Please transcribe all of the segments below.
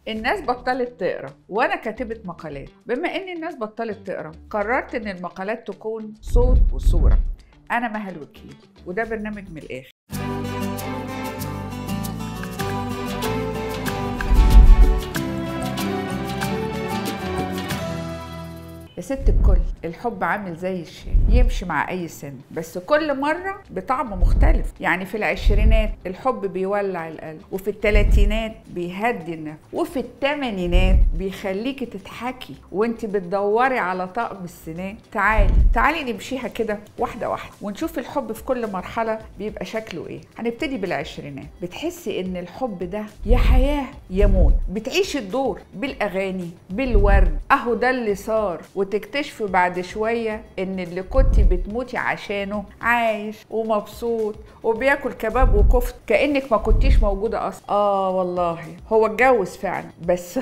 الناس بطلت تقرا وانا كاتبة مقالات. بما ان الناس بطلت تقرا قررت ان المقالات تكون صوت وصورة. انا مها الوكيل وده برنامج من الاخر. يا ست الكل، الحب عامل زي الشاي يمشي مع اي سن، بس كل مرة بطعم مختلف. يعني في العشرينات الحب بيولع القلب، وفي التلاتينات بيهدي النفس، وفي التمانينات بيخليكي تضحكي وانت بتدوري على طقم السنان. تعالي نمشيها كده واحدة واحدة ونشوف الحب في كل مرحلة بيبقى شكله ايه. هنبتدي بالعشرينات. بتحسي ان الحب ده يا حياة يا موت، بتعيش الدور بالاغاني بالورد، اهو ده اللي صار، وتكتشفي بعد شوية ان اللي كنتي بتموتي عشانه عايش ومبسوط وبياكل كباب وكفت كأنك ما كنتيش موجودة اصلا. والله هو اتجوز فعلا، بس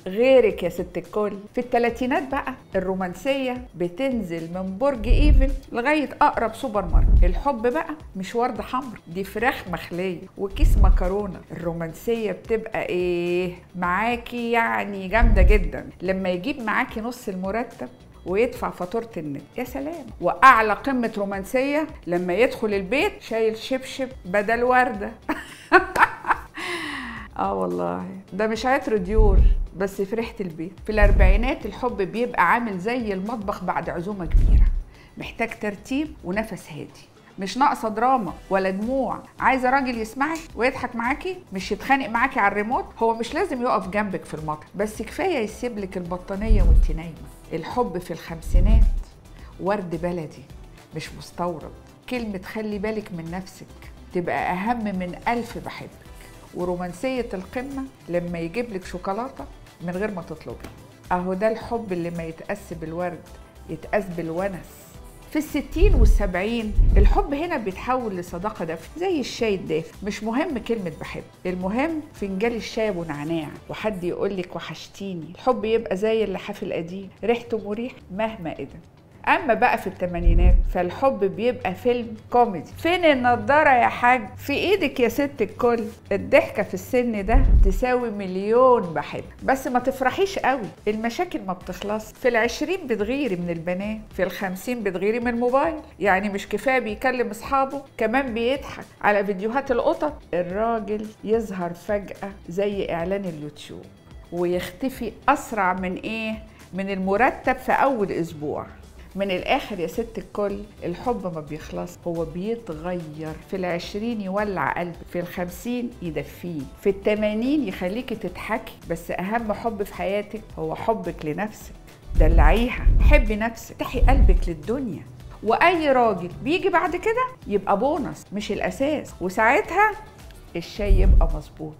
غيرك يا ست الكل. في التلاتينات بقى الرومانسية بتنزل من برج ايفل لغاية اقرب سوبر ماركت. الحب بقى مش وردة حمرا، دي فراخ مخلية وكيس مكرونة. الرومانسية بتبقى ايه معاكي؟ يعني جامدة جدا لما يجيب معاكي نص المرتب ويدفع فاتورة النت. يا سلام. وأعلى قمة رومانسية لما يدخل البيت شايل شبشب بدل وردة. والله ده مش عطر ديور بس في ريحة البيت. في الأربعينات الحب بيبقى عامل زي المطبخ بعد عزومة كبيرة، محتاج ترتيب ونفس هادي، مش ناقصه دراما ولا دموع. عايزه راجل يسمعك ويضحك معاكي، مش يتخانق معاكي على الريموت. هو مش لازم يقف جنبك في المطبخ، بس كفايه يسيب لك البطانيه وانت نايمه. الحب في الخمسينات ورد بلدي مش مستورد. كلمه خلي بالك من نفسك تبقى اهم من 1000 بحبك. ورومانسيه القمه لما يجيب لك شوكولاته من غير ما تطلبي. اهو ده الحب اللي ما يتقاس بالورد، يتقاس بالونس. في الستين والسبعين الحب هنا بيتحول لصداقة دافئة زي الشاي الدافئ. مش مهم كلمة بحب، المهم فنجان الشاي ابو نعناع وحد يقولك وحشتيني. الحب يبقى زي اللحاف القديم، ريحته مريح مهما قدم. اما بقى في الثمانينات فالحب بيبقى فيلم كوميدي. فين النضاره يا حاج؟ في ايدك يا ست الكل. الضحكه في السن ده تساوي مليون بحب. بس ما تفرحيش قوي، المشاكل ما بتخلص. في العشرين بتغيري من البنات، في الخمسين بتغيري من الموبايل. يعني مش كفايه بيكلم اصحابه، كمان بيضحك على فيديوهات القطط. الراجل يظهر فجاه زي اعلان اليوتيوب ويختفي اسرع من من المرتب في اول اسبوع. من الآخر يا ست الكل، الحب ما بيخلص، هو بيتغير. في العشرين يولع قلبك، في الخمسين يدفيه، في التمانين يخليكي تضحكي. بس أهم حب في حياتك هو حبك لنفسك. دلعيها، حبي نفسك، افتحي قلبك للدنيا. وأي راجل بيجي بعد كده يبقى بونص مش الأساس، وساعتها الشاي يبقى مظبوط.